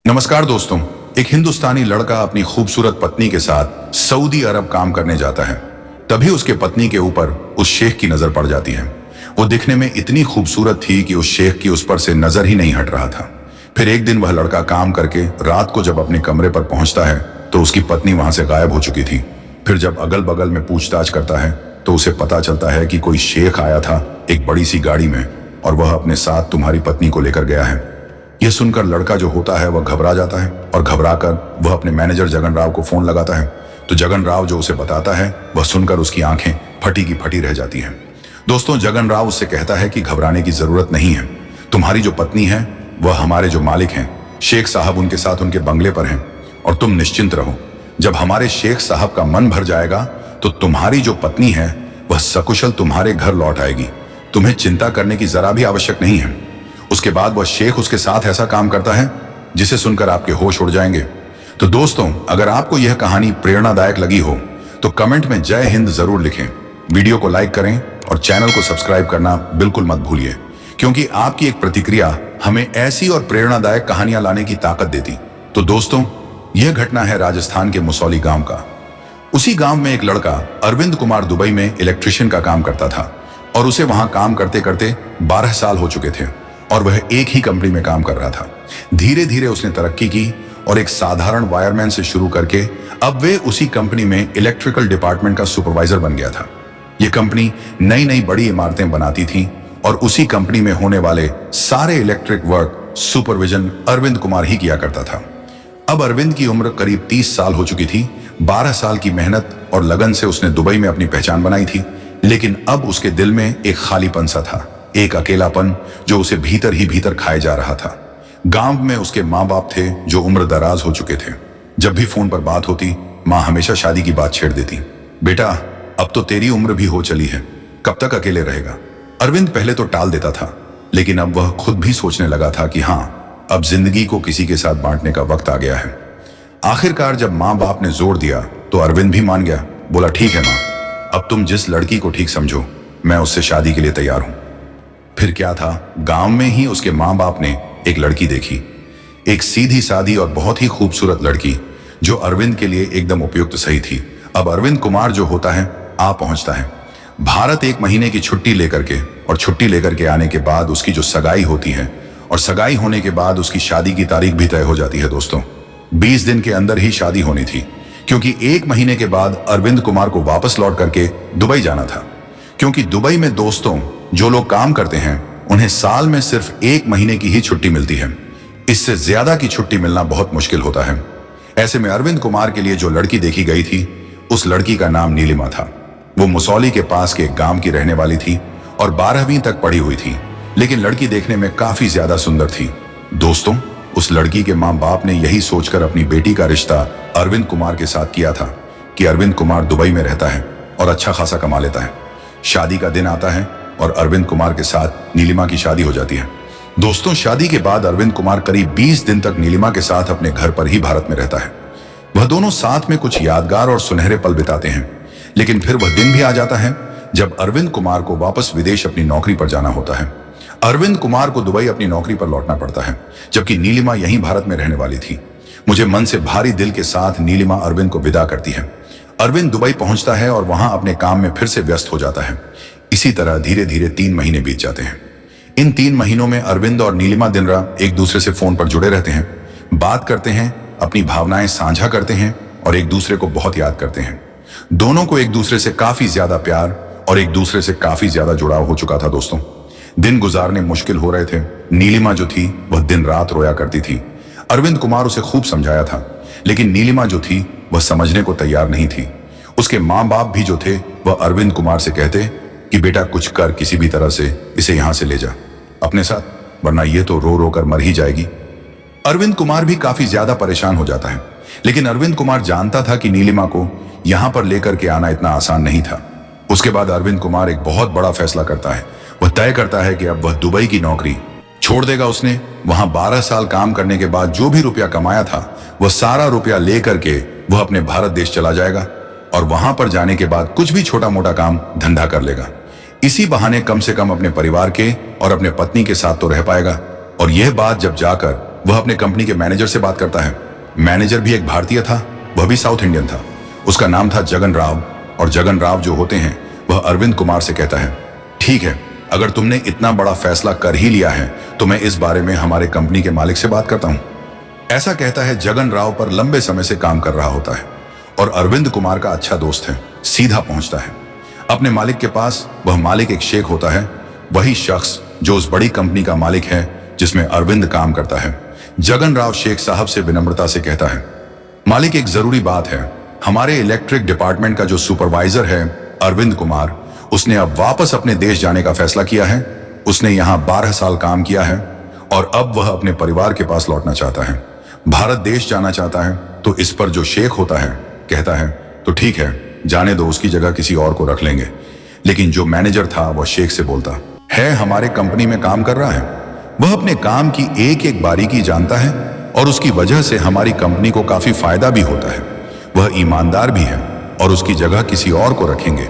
नमस्कार दोस्तों। एक हिंदुस्तानी लड़का अपनी खूबसूरत पत्नी के साथ सऊदी अरब काम करने जाता है। तभी उसके पत्नी के ऊपर उस शेख की नजर पड़ जाती है। वो दिखने में इतनी खूबसूरत थी कि उस शेख की उस पर से नजर ही नहीं हट रहा था। फिर एक दिन वह लड़का काम करके रात को जब अपने कमरे पर पहुंचता है तो उसकी पत्नी वहां से गायब हो चुकी थी। फिर जब अगल बगल में पूछताछ करता है तो उसे पता चलता है कि कोई शेख आया था एक बड़ी सी गाड़ी में और वह अपने साथ तुम्हारी पत्नी को लेकर गया है। यह सुनकर लड़का जो होता है वह घबरा जाता है और घबराकर वह अपने मैनेजर जगन राव को फोन लगाता है। तो जगन राव जो उसे बताता है वह सुनकर उसकी आंखें फटी की फटी रह जाती हैं। दोस्तों, जगन राव उससे कहता है कि घबराने की जरूरत नहीं है। तुम्हारी जो पत्नी है वह हमारे जो मालिक हैं शेख साहब उनके साथ उनके बंगले पर हैं और तुम निश्चिंत रहो। जब हमारे शेख साहब का मन भर जाएगा तो तुम्हारी जो पत्नी है वह सकुशल तुम्हारे घर लौट आएगी। तुम्हें चिंता करने की जरा भी आवश्यक नहीं है। उसके बाद वह शेख उसके साथ ऐसा काम करता है जिसे सुनकर आपके होश उड़ जाएंगे। तो दोस्तों, अगर आपको यह कहानी प्रेरणादायक लगी हो तो कमेंट में जय हिंद जरूर लिखें, वीडियो को लाइक करें और चैनल को सब्सक्राइब करना बिल्कुल मत भूलिए, क्योंकि आपकी एक प्रतिक्रिया हमें ऐसी और प्रेरणादायक कहानियां लाने की ताकत देती। तो दोस्तों, यह घटना है राजस्थान के मुसौली गांव का। उसी गांव में एक लड़का अरविंद कुमार दुबई में इलेक्ट्रिशियन का काम करता था और उसे वहां काम करते करते 12 साल हो चुके थे और वह एक ही कंपनी में काम कर रहा था। धीरे धीरे उसने तरक्की की और एक साधारण वायरमैन से शुरू करके अब वे उसी कंपनी में इलेक्ट्रिकल डिपार्टमेंट का सुपरवाइजर बन गया था। यह कंपनी नई नई बड़ी इमारतें बनाती थी और उसी कंपनी में होने वाले सारे electric work supervision Arvind Kumar ही किया करता था। अब अरविंद की उम्र करीब 30 साल हो चुकी थी। 12 साल की मेहनत और लगन से उसने दुबई में अपनी पहचान बनाई थी, लेकिन अब उसके दिल में एक खालीपन सा था, एक अकेलापन जो उसे भीतर ही भीतर खाए जा रहा था। गांव में उसके माँ बाप थे जो उम्र दराज हो चुके थे। जब भी फोन पर बात होती माँ हमेशा शादी की बात छेड़ देती। बेटा, अब तो तेरी उम्र भी हो चली है, कब तक अकेले रहेगा। अरविंद पहले तो टाल देता था, लेकिन अब वह खुद भी सोचने लगा था कि हाँ, अब जिंदगी को किसी के साथ बांटने का वक्त आ गया है। आखिरकार जब माँ बाप ने जोर दिया तो अरविंद भी मान गया। बोला, ठीक है माँ, अब तुम जिस लड़की को ठीक समझो मैं उससे शादी के लिए तैयार हूं। फिर क्या था, गांव में ही उसके माँ बाप ने एक लड़की देखी, एक सीधी सादी और बहुत ही खूबसूरत लड़की जो अरविंद के लिए एकदम उपयुक्त सही थी। अब अरविंद कुमार जो होता है आ पहुंचता है भारत 1 महीने की छुट्टी लेकर के, और छुट्टी लेकर के आने के बाद उसकी जो सगाई होती है और सगाई होने के बाद उसकी शादी की तारीख भी तय हो जाती है। दोस्तों, 20 दिन के अंदर ही शादी होनी थी, क्योंकि 1 महीने के बाद अरविंद कुमार को वापस लौट करके दुबई जाना था। क्योंकि दुबई में दोस्तों जो लोग काम करते हैं उन्हें साल में सिर्फ 1 महीने की ही छुट्टी मिलती है। इससे ज्यादा की छुट्टी मिलना बहुत मुश्किल होता है। ऐसे में अरविंद कुमार के लिए जो लड़की देखी गई थी उस लड़की का नाम नीलिमा था। वो मुसौली के पास के एक गांव की रहने वाली थी और 12वीं तक पढ़ी हुई थी, लेकिन लड़की देखने में काफी ज्यादा सुंदर थी। दोस्तों, उस लड़की के माँ बाप ने यही सोचकर अपनी बेटी का रिश्ता अरविंद कुमार के साथ किया था कि अरविंद कुमार दुबई में रहता है और अच्छा खासा कमा लेता है। शादी का दिन आता है और अरविंद कुमार के साथ नीलिमा की शादी हो जाती है। दोस्तों, शादी के बाद अरविंद कुमार करीब 20 दिन तक नीलिमा के साथ अपने घर पर ही भारत में रहता है। वह दोनों साथ में कुछ यादगार और सुनहरे पल बिताते हैं, लेकिन फिर वह दिन भी आ जाता है जब अरविंद कुमार को वापस विदेश अपनी नौकरी पर जाना होता है। अरविंद कुमार को दुबई अपनी नौकरी पर लौटना पड़ता है, जबकि नीलिमा यहीं भारत में रहने वाली थी। मुझे मन से भारी दिल के साथ नीलिमा अरविंद को विदा करती है। अरविंद दुबई पहुंचता है और वहां अपने काम में फिर से व्यस्त हो जाता है। इसी तरह धीरे धीरे 3 महीने बीत जाते हैं। इन 3 महीनों में अरविंद और नीलिमा दिन रात एक दूसरे से फोन पर जुड़े रहते हैं, बात करते हैं, अपनी भावनाएं साझा करते हैं और एक दूसरे को बहुत याद करते हैं। दोनों को एक दूसरे से काफी ज्यादा प्यार और एक दूसरे से काफी ज्यादा जुड़ाव हो चुका था। दोस्तों, दिन गुजारने मुश्किल हो रहे थे। नीलिमा जो थी वह दिन रात रोया करती थी। अरविंद कुमार उसे खूब समझाया था, लेकिन नीलिमा जो थी वह समझने को तैयार नहीं थी। उसके माँ बाप भी जो थे वह अरविंद कुमार से कहते कि बेटा कुछ कर, किसी भी तरह से इसे यहां से ले जा अपने साथ, वरना ये तो रो रो कर मर ही जाएगी। अरविंद कुमार भी काफी ज्यादा परेशान हो जाता है, लेकिन अरविंद कुमार जानता था कि नीलिमा को यहां पर लेकर के आना इतना आसान नहीं था। उसके बाद अरविंद कुमार एक बहुत बड़ा फैसला करता है। वह तय करता है कि अब वह दुबई की नौकरी छोड़ देगा। उसने वहां 12 साल काम करने के बाद जो भी रुपया कमाया था वह सारा रुपया लेकर के वह अपने भारत देश चला जाएगा और वहां पर जाने के बाद कुछ भी छोटा मोटा काम धंधा कर लेगा। इसी बहाने कम से कम अपने परिवार के और अपने पत्नी के साथ तो रह पाएगा। और यह बात जब जाकर वह अपने कंपनी के मैनेजर से बात करता है। मैनेजर भी एक भारतीय था, वह भी साउथ इंडियन था। उसका नाम था जगन राव, और जगन राव जो होते हैं वह अरविंद कुमार से कहता है, ठीक है, अगर तुमने इतना बड़ा फैसला कर ही लिया है तो मैं इस बारे में हमारे कंपनी के मालिक से बात करता हूं। ऐसा कहता है। जगन राव पर लंबे समय से काम कर रहा होता है और अरविंद कुमार का अच्छा दोस्त है। सीधा पहुंचता है अपने मालिक के पास। वह मालिक एक शेख होता है, वही शख्स जो उस बड़ी कंपनी का मालिक है जिसमें अरविंद काम करता है। जगन राव शेख साहब से विनम्रता से कहता है, मालिक एक जरूरी बात है, हमारे इलेक्ट्रिक डिपार्टमेंट का जो सुपरवाइजर है अरविंद कुमार, उसने अब वापस अपने देश जाने का फैसला किया है। उसने यहाँ 12 साल काम किया है और अब वह अपने परिवार के पास लौटना चाहता है, भारत देश जाना चाहता है। तो इस पर जो शेख होता है कहता है, तो ठीक है, जाने दो, उसकी जगह किसी और को रख लेंगे। लेकिन जो मैनेजर था वह शेख से बोलता है, हमारे कंपनी में काम कर रहा है, वह अपने काम की एक एक बारीकी जानता है और उसकी वजह से हमारी कंपनी को काफी फायदा भी होता है। वह ईमानदार भी है और उसकी जगह किसी और को रखेंगे।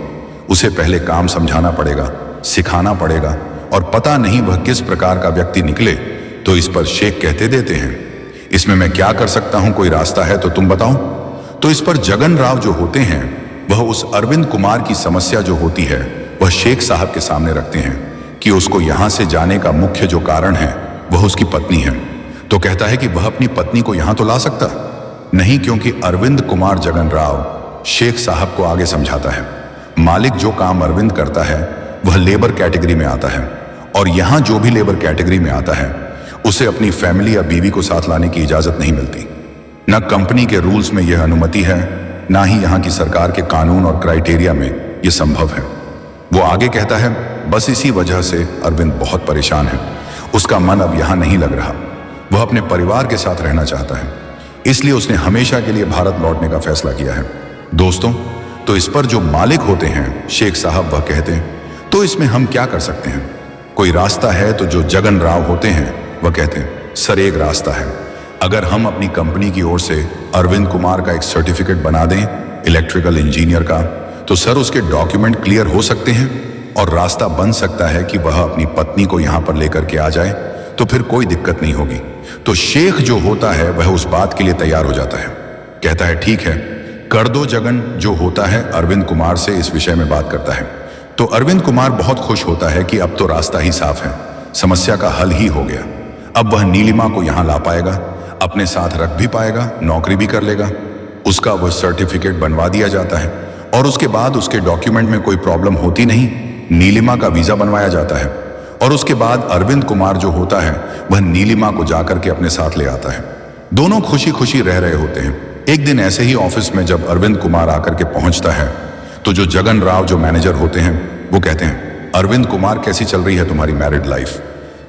उसे पहले काम समझाना पड़ेगा, सिखाना पड़ेगा और पता नहीं वह किस प्रकार का व्यक्ति निकले। तो इस पर शेख कहते देते हैं, इसमें मैं क्या कर सकता हूं, कोई रास्ता है तो तुम बताओ। तो इस पर जगन राव जो होते हैं वह उस अरविंद कुमार की समस्या जो होती है वह शेख साहब के सामने रखते हैं कि उसको यहां से जाने का मुख्य जो कारण है वह उसकी पत्नी है। तो कहता है कि वह अपनी पत्नी को यहां तो ला सकता नहीं, क्योंकि अरविंद कुमार जगन राव शेख साहब को आगे समझाता है, मालिक जो काम अरविंद करता है वह लेबर कैटेगरी में आता है और यहां जो भी लेबर कैटेगरी में आता है उसे अपनी फैमिली या बीवी को साथ लाने की इजाजत नहीं मिलती। न कंपनी के रूल्स में यह अनुमति है, ना ही यहां की सरकार के कानून और क्राइटेरिया में यह संभव है। वो आगे कहता है, बस इसी वजह से अरविंद बहुत परेशान है। उसका मन अब यहां नहीं लग रहा, वह अपने परिवार के साथ रहना चाहता है, इसलिए उसने हमेशा के लिए भारत लौटने का फैसला किया है। दोस्तों, तो इस पर जो मालिक होते हैं शेख साहब वह कहते हैं, तो इसमें हम क्या कर सकते हैं, कोई रास्ता है? तो जो जगन राव होते हैं वह कहते हैं, सर एक रास्ता है, अगर हम अपनी कंपनी की ओर से अरविंद कुमार का एक सर्टिफिकेट बना दें इलेक्ट्रिकल इंजीनियर का, तो सर उसके डॉक्यूमेंट क्लियर हो सकते हैं और रास्ता बन सकता है कि वह अपनी पत्नी को यहां पर लेकर के आ जाए, तो फिर कोई दिक्कत नहीं होगी। तो शेख जो होता है वह उस बात के लिए तैयार हो जाता है, कहता है ठीक है कर दो। जगन जो होता है अरविंद कुमार से इस विषय में बात करता है। तो अरविंद कुमार बहुत खुश होता है कि अब तो रास्ता ही साफ है, समस्या का हल ही हो गया। अब वह नीलिमा को यहां ला पाएगा, अपने साथ रख भी पाएगा, नौकरी भी कर लेगा। उसका वह सर्टिफिकेट बनवा दिया जाता है और उसके बाद उसके डॉक्यूमेंट में कोई प्रॉब्लम होती नहीं, नीलिमा का वीजा बनवाया जाता है और उसके बाद अरविंद कुमार जो होता है वह नीलिमा को जाकर के अपने साथ ले आता है। दोनों खुशी खुशी रह रहे होते हैं। एक दिन ऐसे ही ऑफिस में जब अरविंद कुमार आकर के पहुंचता है तो जो जगन राव जो मैनेजर होते हैं वो कहते हैं, अरविंद कुमार कैसी चल रही है तुम्हारी मैरिड लाइफ?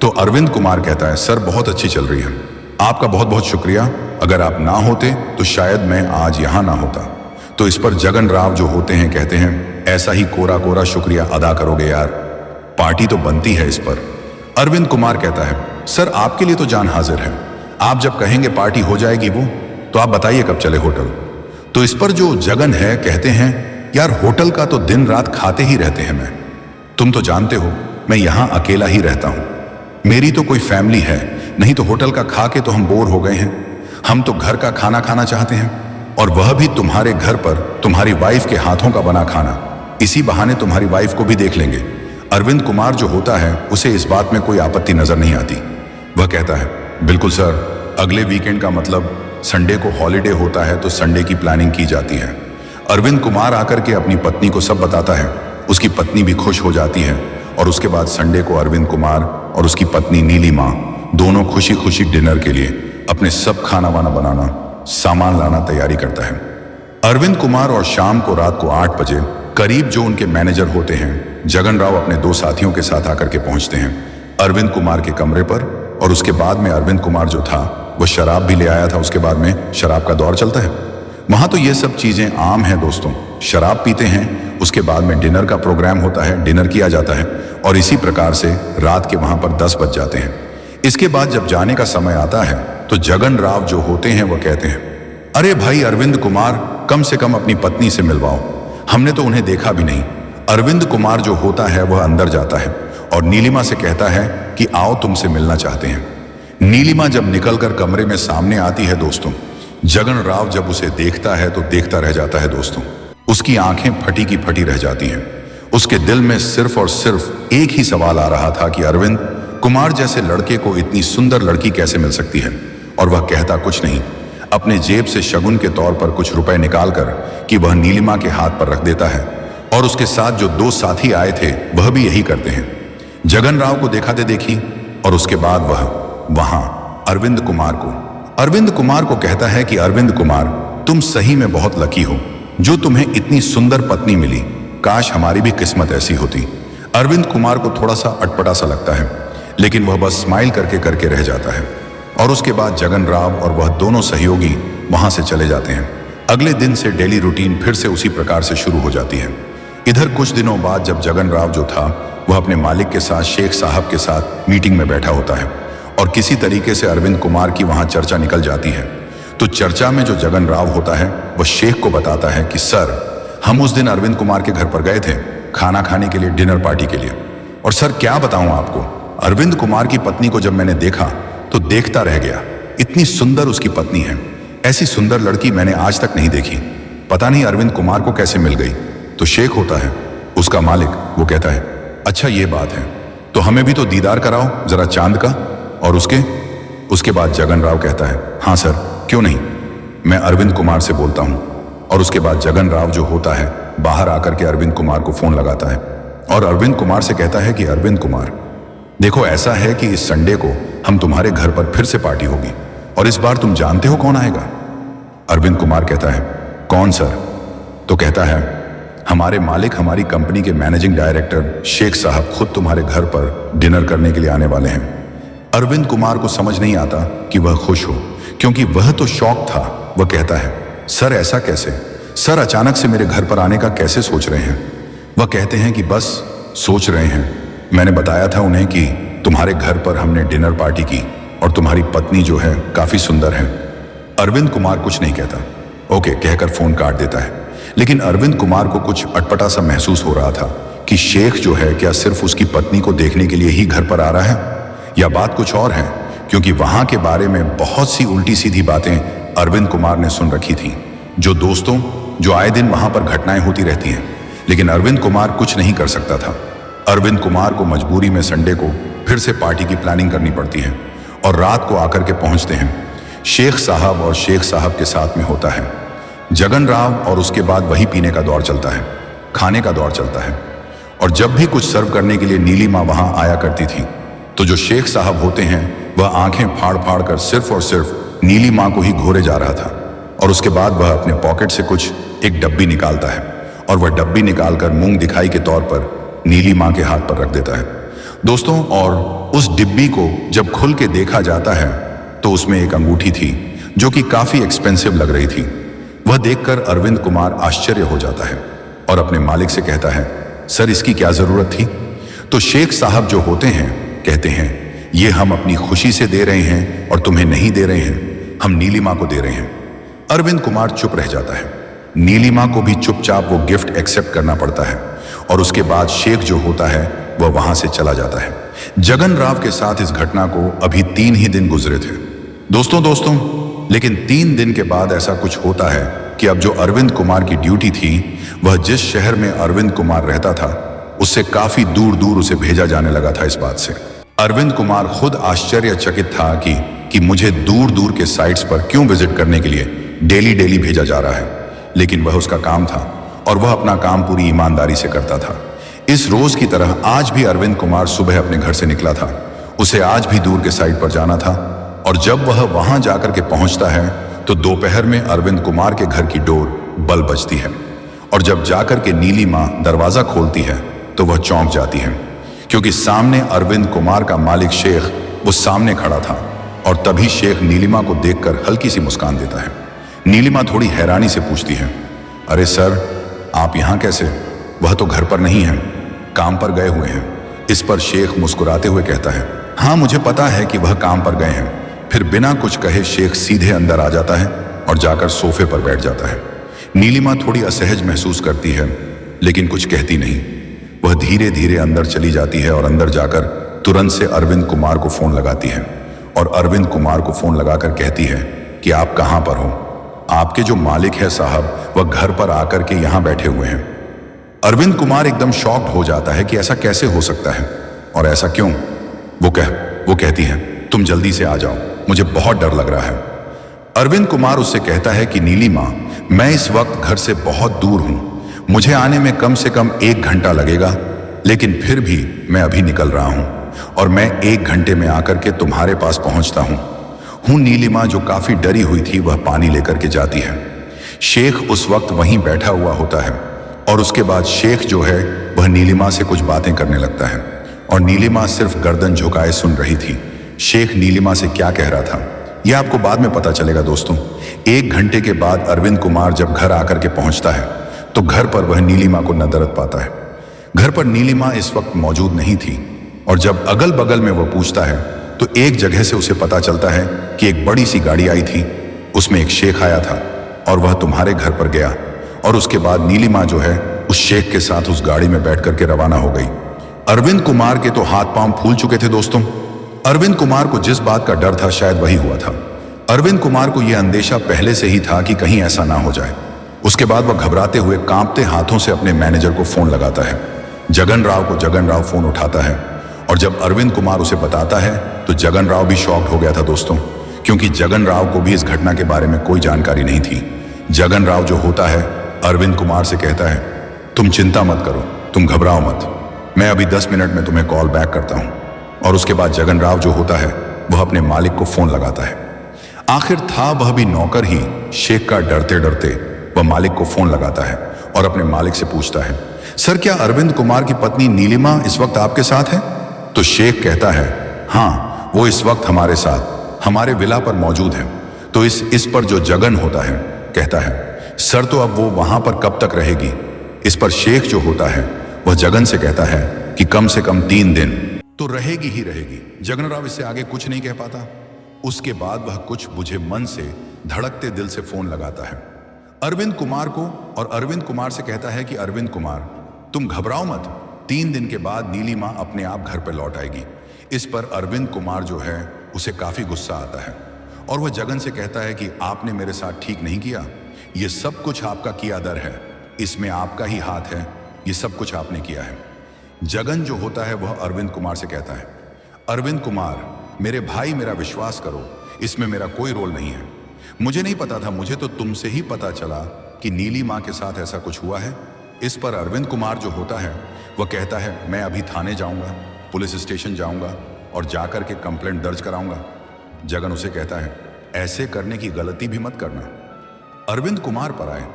तो अरविंद कुमार कहता है, सर बहुत अच्छी चल रही है, आपका बहुत बहुत शुक्रिया, अगर आप ना होते तो शायद मैं आज यहां ना होता। तो इस पर जगन राव जो होते हैं कहते हैं, ऐसा ही कोरा कोरा शुक्रिया अदा करोगे यार, पार्टी तो बनती है इस पर। अरविंद कुमार कहता है, सर आपके लिए तो जान हाजिर है, आप जब कहेंगे पार्टी हो जाएगी वो, तो आप बताइए कब चले होटल। तो इस पर जो जगन है कहते हैं, यार होटल का तो दिन रात खाते ही रहते हैं मैं, तुम तो जानते हो मैं यहां अकेला ही रहता हूं, मेरी तो कोई फैमिली है नहीं, तो होटल का खा के तो हम बोर हो गए हैं। हम तो घर का खाना खाना चाहते हैं और वह भी तुम्हारे घर पर तुम्हारी वाइफ के हाथों का बना खाना, इसी बहाने तुम्हारी वाइफ को भी देख लेंगे। अरविंद कुमार जो होता है उसे इस बात में कोई आपत्ति नजर नहीं आती। वह कहता है, बिल्कुल सर, अगले वीकेंड का मतलब संडे को हॉलिडे होता है तो संडे की प्लानिंग की जाती है। अरविंद कुमार आकर के अपनी पत्नी को सब बताता है, उसकी पत्नी भी खुश हो जाती है और उसके बाद संडे को अरविंद कुमार और उसकी पत्नी नीलिमा दोनों खुशी खुशी डिनर के लिए अपने सब खाना वाना बनाना, सामान लाना तैयारी करता है। अरविंद कुमार और शाम को रात को 8 बजे करीब जो उनके मैनेजर होते हैं जगन राव अपने 2 साथियों के साथ आकर के पहुंचते हैं अरविंद कुमार के कमरे पर, और उसके बाद में अरविंद कुमार जो था वह शराब भी ले आया था। उसके बाद में शराब का दौर चलता है वहां, तो ये सब चीजें आम हैं दोस्तों, शराब पीते हैं, उसके बाद में डिनर का प्रोग्राम होता है, डिनर किया जाता है और इसी प्रकार से रात के वहां पर 10 बज जाते हैं। इसके बाद जब जाने का समय आता है तो जगन राव जो होते हैं वह कहते हैं, अरे भाई अरविंद कुमार, कम से कम अपनी पत्नी से मिलवाओ, हमने तो उन्हें देखा भी नहीं। अरविंद कुमार जो होता है वह अंदर जाता है और नीलिमा से कहता है कि आओ तुमसे मिलना चाहते हैं। नीलिमा जब निकलकर कमरे में सामने आती है दोस्तों, जगन राव जब उसे देखता है तो देखता रह जाता है दोस्तों। उसकी आंखें फटी की फटी रह जाती हैं। उसके दिल में सिर्फ और सिर्फ एक ही सवाल आ रहा था कि अरविंद कुमार जैसे लड़के को इतनी सुंदर लड़की कैसे मिल सकती है। और वह कहता कुछ नहीं, अपने जेब से शगुन के तौर पर कुछ रुपए निकालकर कि वह नीलिमा के हाथ पर रख देता है। और उसके साथ जो दो साथी आए थे वह भी यही करते हैं। जगन राव को देखाते देखी और उसके बाद वह वहां अरविंद कुमार को कहता है कि अरविंद कुमार, तुम सही में बहुत लकी हो जो तुम्हें इतनी सुंदर पत्नी मिली। काश हमारी भी किस्मत ऐसी होती। अरविंद कुमार को थोड़ा सा अटपटा सा लगता है, लेकिन वह बस स्माइल करके रह जाता है। और उसके बाद जगन राव और वह दोनों सहयोगी वहां से चले जाते हैं। अगले दिन से डेली रूटीन फिर से उसी प्रकार से शुरू हो जाती है। इधर कुछ दिनों बाद जब जगन राव जो था वह अपने मालिक के साथ शेख साहब के साथ मीटिंग में बैठा होता है और किसी तरीके से अरविंद कुमार की वहां चर्चा निकल जाती है। तो चर्चा में जो जगन राव होता है वह शेख को बताता है कि सर, हम उस दिन अरविंद कुमार के घर पर गए थे खाना खाने के लिए, डिनर पार्टी के लिए। और सर क्या बताऊं आपको, अरविंद कुमार की पत्नी को जब मैंने देखा तो देखता रह गया। इतनी सुंदर उसकी पत्नी है, ऐसी सुंदर लड़की मैंने आज तक नहीं देखी। पता नहीं अरविंद कुमार को कैसे मिल गई। तो शेख होता है उसका मालिक, वो कहता है अच्छा ये बात है, तो हमें भी तो दीदार कराओ जरा चांद का। और उसके बाद जगन राव कहता है हाँ सर, क्यों नहीं, मैं अरविंद कुमार से बोलता हूं। और उसके बाद जगन राव जो होता है बाहर आकर के अरविंद कुमार को फोन लगाता है और अरविंद कुमार से कहता है कि अरविंद कुमार देखो, ऐसा है कि इस संडे को हम तुम्हारे घर पर फिर से पार्टी होगी और इस बार तुम जानते हो कौन आएगा। अरविंद कुमार कहता है कौन सर। तो कहता है हमारे मालिक, हमारी कंपनी के मैनेजिंग डायरेक्टर शेख साहब खुद तुम्हारे घर पर डिनर करने के लिए आने वाले हैं। अरविंद कुमार को समझ नहीं आता कि वह खुश हो, क्योंकि वह तो शौक था। वह कहता है सर ऐसा कैसे, सर अचानक से मेरे घर पर आने का कैसे सोच रहे हैं। वह कहते हैं कि बस सोच रहे हैं, मैंने बताया था उन्हें कि तुम्हारे घर पर हमने डिनर पार्टी की और तुम्हारी पत्नी जो है काफी सुंदर है। अरविंद कुमार कुछ नहीं कहता, ओके कहकर फोन काट देता है। लेकिन अरविंद कुमार को कुछ अटपटा सा महसूस हो रहा था कि शेख जो है क्या सिर्फ उसकी पत्नी को देखने के लिए ही घर पर आ रहा है या बात कुछ और है, क्योंकि वहां के बारे में बहुत सी उल्टी सीधी बातें अरविंद कुमार ने सुन रखी थी। जो दोस्तों जो आए दिन वहां पर घटनाएं होती रहती हैं, लेकिन अरविंद कुमार कुछ नहीं कर सकता था। अरविंद कुमार को मजबूरी में संडे को फिर से पार्टी की प्लानिंग करनी पड़ती है और रात को आकर के पहुंचते हैं। शेख साहब और शेख साहब के साथ में होता है जगन राव और उसके बाद वही पीने का दौर चलता है, खाने का दौर चलता है। और जब भी कुछ सर्व करने के लिए नीलिमा वहां आया करती थी तो जो शेख साहब होते हैं वह आंखें फाड़ फाड़ कर सिर्फ और सिर्फ नीलिमा को ही घोरे जा रहा था। और उसके बाद वह अपने पॉकेट से कुछ एक डब्बी निकालता है और वह डब्बी निकालकर मूंग दिखाई के तौर पर नीलिमा के हाथ पर रख देता है दोस्तों। और उस डिब्बी को जब खुल के देखा जाता है तो उसमें एक अंगूठी थी जो कि काफी एक्सपेंसिव लग रही थी। वह देखकर अरविंद कुमार आश्चर्य हो जाता है और अपने मालिक से कहता है सर इसकी क्या जरूरत थी। तो शेख साहब जो होते हैं कहते हैं ये हम अपनी खुशी से दे रहे हैं और तुम्हें नहीं दे रहे हैं, हम नीलिमा को दे रहे हैं। अरविंद कुमार चुप रह जाता है। नीलिमा को भी चुपचाप वो गिफ्ट एक्सेप्ट करना पड़ता है और उसके बाद शेख जो होता है वह वहां से चला जाता है। जगन राव के साथ इस घटना को अभी 3 ही दिन गुजरे थे दोस्तों। लेकिन 3 दिन के बाद ऐसा कुछ होता है कि अब जो अरविंद कुमार की ड्यूटी थी वह जिस शहर में अरविंद कुमार रहता था उससे काफी दूर दूर उसे भेजा जाने लगा था। इस बात से अरविंद कुमार खुद आश्चर्यचकित था कि मुझे दूर दूर के साइट्स पर क्यों विजिट करने के लिए डेली भेजा जा रहा है। लेकिन वह उसका काम था और वह अपना काम पूरी ईमानदारी से करता था। इस रोज की तरह आज भी अरविंद कुमार सुबह अपने घर से निकला था। उसे आज भी दूर के साइट पर जाना था और जब वह वहां जाकर के पहुंचता है तो दोपहर में अरविंद कुमार के घर की डोर बल बजती है और जब जाकर के नीलिमा दरवाजा खोलती है तो वह चौंक जाती है, क्योंकि सामने अरविंद कुमार का मालिक शेख वो सामने खड़ा था। और तभी शेख नीलिमा को देखकर हल्की सी मुस्कान देता है। नीलिमा थोड़ी हैरानी से पूछती है अरे सर आप यहाँ कैसे, वह तो घर पर नहीं है, काम पर गए हुए हैं। इस पर शेख मुस्कुराते हुए कहता है हाँ मुझे पता है कि वह काम पर गए हैं। फिर बिना कुछ कहे शेख सीधे अंदर आ जाता है और जाकर सोफे पर बैठ जाता है। नीलिमा थोड़ी असहज महसूस करती है लेकिन कुछ कहती नहीं। वह धीरे धीरे अंदर चली जाती है और अंदर जाकर तुरंत से अरविंद कुमार को फोन लगाती है और अरविंद कुमार को फोन लगाकर कहती है कि आप कहां पर हो, आपके जो मालिक है साहब वह घर पर आकर के यहां बैठे हुए हैं। अरविंद कुमार एकदम शॉक्ड हो जाता है कि ऐसा कैसे हो सकता है और ऐसा क्यों। वो कहती है तुम जल्दी से आ जाओ, मुझे बहुत डर लग रहा है। अरविंद कुमार उससे कहता है कि नीलिमा, मैं इस वक्त घर से बहुत दूर हूं, मुझे आने में कम से कम 1 घंटा लगेगा, लेकिन फिर भी मैं अभी निकल रहा हूं और मैं 1 घंटे में आकर के तुम्हारे पास पहुंचता हूं। नीलिमा जो काफी डरी हुई थी वह पानी लेकर के जाती है। शेख उस वक्त वहीं बैठा हुआ होता है और उसके बाद शेख जो है वह नीलिमा से कुछ बातें करने लगता है और नीलिमा सिर्फ गर्दन झुकाए सुन रही थी। शेख नीलिमा से क्या कह रहा था यह आपको बाद में पता चलेगा दोस्तों। 1 घंटे के बाद अरविंद कुमार जब घर आकर के पहुंचता है तो घर पर वह नीलिमा को नजर पाता है। घर पर नीलिमा इस वक्त मौजूद नहीं थी और जब अगल बगल में वह पूछता है तो एक जगह से उसे पता चलता है कि एक बड़ी सी गाड़ी आई थी, उसमें एक शेख आया था और वह तुम्हारे घर पर गया और उसके बाद नीलिमा जो है उस शेख के साथ उस गाड़ी में बैठ करके रवाना हो गई। अरविंद कुमार के तो हाथ पांव फूल चुके थे दोस्तों। अरविंद कुमार को जिस बात का डर था शायद वही हुआ था। अरविंद कुमार को यह अंदेशा पहले से ही था कि कहीं ऐसा ना हो जाए। उसके बाद वह घबराते हुए कांपते हाथों से अपने मैनेजर को फोन लगाता है। जगन राव फोन उठाता है और जब अरविंद कुमार उसे बताता है तो जगन राव भी शॉक्ड हो गया था दोस्तों, क्योंकि जगन राव को भी इस घटना के बारे में कोई जानकारी नहीं थी। जगन राव जो होता है अरविंद कुमार से कहता है तुम चिंता मत करो, तुम घबराओ मत, मैं अभी 10 मिनट में तुम्हें कॉल बैक करता हूं। और उसके बाद जगन राव जो होता है वह अपने मालिक को फोन लगाता है। आखिर था वह भी नौकर ही, शेख का डरते डरते वह मालिक को फोन लगाता है और अपने मालिक से पूछता है सर क्या अरविंद कुमार की पत्नी नीलिमा इस वक्त आपके साथ है? तो शेख कहता है हाँ, वो इस वक्त हमारे साथ हमारे विला पर मौजूद है। तो इस पर जो जगन होता है कहता है सर तो अब वो वहां पर कब तक रहेगी? इस पर शेख जो होता है वह जगन से कहता है कि कम से कम 3 दिन तो रहेगी ही रहेगी। जगन राव इससे आगे कुछ नहीं कह पाता। उसके बाद वह कुछ बुझे मन से धड़कते दिल से फोन लगाता है अरविंद कुमार को और अरविंद कुमार से कहता है कि अरविंद कुमार तुम घबराओ मत, 3 दिन के बाद नीलिमा अपने आप घर पर लौट आएगी। इस पर अरविंद कुमार जो है उसे काफी गुस्सा आता है और वह जगन से कहता है कि आपने मेरे साथ ठीक नहीं किया, ये सब कुछ आपका किया दर है, इसमें आपका ही हाथ है, ये सब कुछ आपने किया है। जगन जो होता है वह अरविंद कुमार से कहता है अरविंद कुमार मेरे भाई मेरा विश्वास करो, इसमें मेरा कोई रोल नहीं है, मुझे नहीं पता था, मुझे तो तुमसे ही पता चला कि नीलिमा के साथ ऐसा कुछ हुआ है। इस पर अरविंद कुमार जो होता है वह कहता है मैं अभी थाने जाऊंगा, पुलिस स्टेशन जाऊंगा और जाकर के कंप्लेंट दर्ज कराऊंगा। जगन उसे कहता है ऐसे करने की गलती भी मत करना। अरविंद कुमार पर आए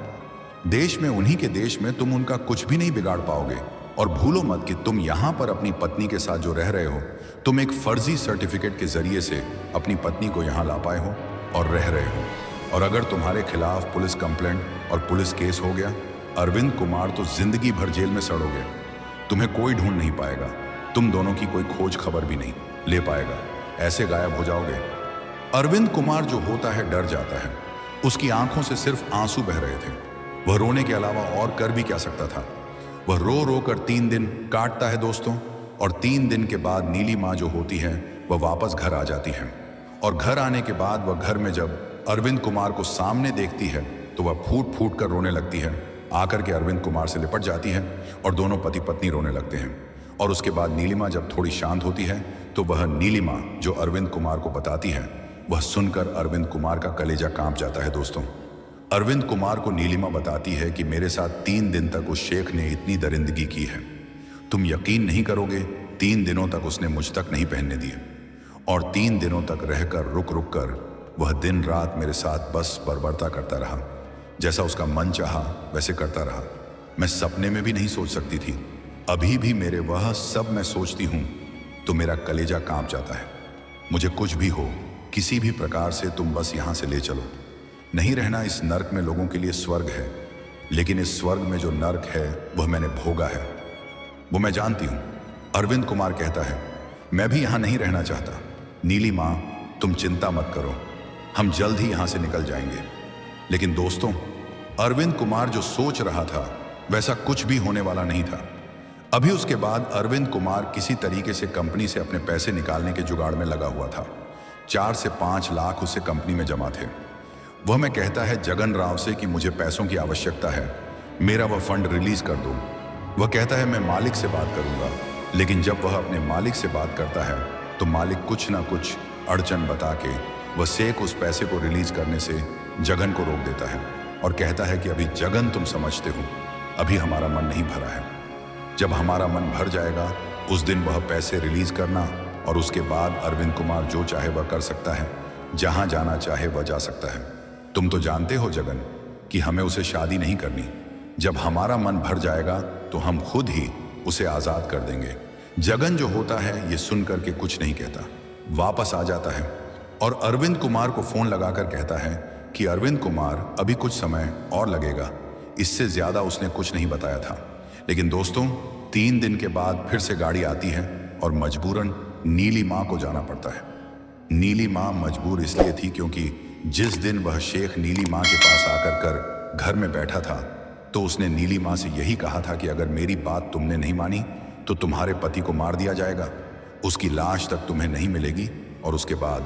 देश में, उन्हीं के देश में तुम उनका कुछ भी नहीं बिगाड़ पाओगे और भूलो मत कि तुम यहां पर अपनी पत्नी के साथ जो रह रहे हो, तुम एक फर्जी सर्टिफिकेट के जरिए से अपनी पत्नी को यहां ला पाए हो और रह रहे हो, और अगर तुम्हारे खिलाफ पुलिस कंप्लेंट और पुलिस केस हो गया, अरविंद कुमार तो जिंदगी भर जेल में सड़ोगे, तुम्हें कोई ढूंढ नहीं पाएगा, तुम दोनों की कोई खोज खबर भी नहीं ले पाएगा, ऐसे गायब हो जाओगे। अरविंद कुमार जो होता है डर जाता है, उसकी आंखों से सिर्फ आंसू बह रहे थे, वह रोने के अलावा और कर भी क्या सकता था। वह रो रो कर 3 दिन काटता है दोस्तों, और 3 दिन के बाद नीलिमा जो होती है वह वापस घर आ जाती है, और घर आने के बाद वह घर में जब अरविंद कुमार को सामने देखती है तो वह फूट फूट कर रोने लगती है, आकर के अरविंद कुमार से लिपट जाती है और दोनों पति पत्नी रोने लगते हैं। और उसके बाद नीलिमा जब थोड़ी शांत होती है तो वह नीलिमा जो अरविंद कुमार को बताती है, वह सुनकर अरविंद कुमार का कलेजा कांप जाता है दोस्तों। अरविंद कुमार को नीलिमा बताती है कि मेरे साथ 3 दिन तक उस शेख ने इतनी दरिंदगी की है, तुम यकीन नहीं करोगे, 3 दिनों तक उसने मुझ तक नहीं पहनने दिए, और 3 दिनों तक रहकर रुक रुक कर वह दिन रात मेरे साथ बस बर्बरता करता रहा, जैसा उसका मन चाहा वैसे करता रहा। मैं सपने में भी नहीं सोच सकती थी, अभी भी मेरे वह सब मैं सोचती हूँ तो मेरा कलेजा कांप जाता है। मुझे कुछ भी हो, किसी भी प्रकार से तुम बस यहाँ से ले चलो। नहीं रहना इस नर्क में लोगों के लिए स्वर्ग है, लेकिन इस स्वर्ग में जो नर्क है वह मैंने भोगा है, वो मैं जानती हूँ। अरविंद कुमार कहता है मैं भी यहाँ नहीं रहना चाहता। नीलिमा तुम चिंता मत करो, हम जल्द ही यहाँ से निकल जाएंगे। लेकिन दोस्तों, अरविंद कुमार जो सोच रहा था वैसा कुछ भी होने वाला नहीं था। अभी उसके बाद अरविंद कुमार किसी तरीके से कंपनी से अपने पैसे निकालने के जुगाड़ में लगा हुआ था, 4 से 5 लाख उसे कंपनी में जमा थे। वह मैं कहता है जगन राव से कि मुझे पैसों की आवश्यकता है, मेरा वह फंड रिलीज कर दो। वह कहता है मैं मालिक से बात करूंगा, लेकिन जब वह अपने मालिक से बात करता है तो मालिक कुछ ना कुछ अड़चन बता के वह शेख उस पैसे को रिलीज करने से जगन को रोक देता है और कहता है कि अभी जगन तुम समझते हो, अभी हमारा मन नहीं भरा है। जब हमारा मन भर जाएगा उस दिन वह पैसे रिलीज करना और उसके बाद अरविंद कुमार जो चाहे वह कर सकता है, जहां जाना चाहे वह जा सकता है। तुम तो जानते हो जगन कि हमें उसे शादी नहीं करनी। जब हमारा मन भर जाएगा तो हम खुद ही उसे आजाद कर देंगे। जगन जो होता है ये सुन करके कुछ नहीं कहता, वापस आ जाता है और अरविंद कुमार को फोन लगाकर कहता है कि अरविंद कुमार अभी कुछ समय और लगेगा। इससे ज्यादा उसने कुछ नहीं बताया था। लेकिन दोस्तों 3 दिन के बाद फिर से गाड़ी आती है और मजबूरन नीली माँ को जाना पड़ता है। नीली माँ मजबूर इसलिए थी क्योंकि जिस दिन वह शेख नीली माँ के पास आकर कर घर में बैठा था तो उसने नीली माँ से यही कहा था कि अगर मेरी बात तुमने नहीं मानी तो तुम्हारे पति को मार दिया जाएगा, उसकी लाश तक तुम्हें नहीं मिलेगी और उसके बाद